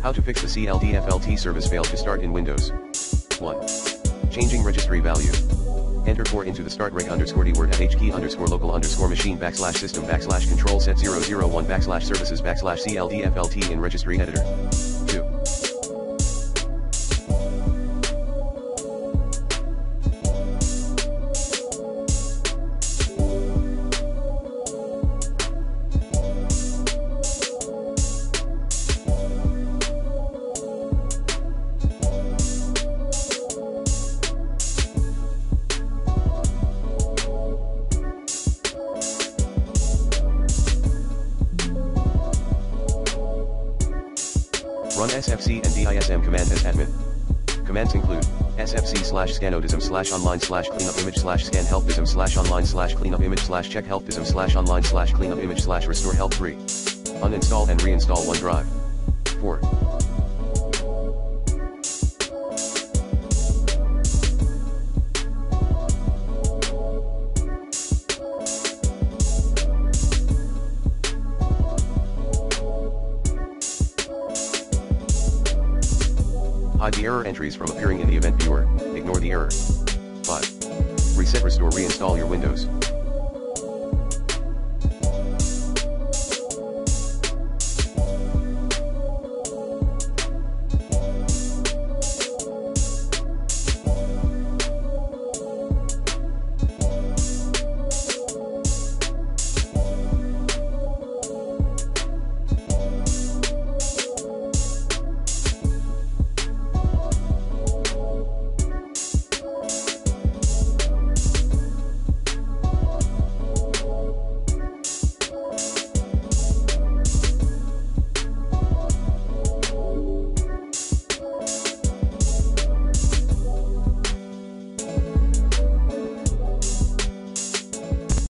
How to fix the CldFlt service failed to start in Windows. 1. Changing registry value. Enter 4 into the start reg underscore dword at hkey underscore local underscore machine backslash system backslash control set 001 backslash services backslash CldFlt in registry editor. 2. Run sfc and dism command as admin. Commands include sfc/scanodism/online/cleanup-image/scan helpdism/online/cleanup-image/check helpdism/online/cleanup-image/restore help 3. Uninstall and reinstall OneDrive. 4. Hide the error entries from appearing in the event viewer, ignore the error. 5. Reset restore reinstall your Windows.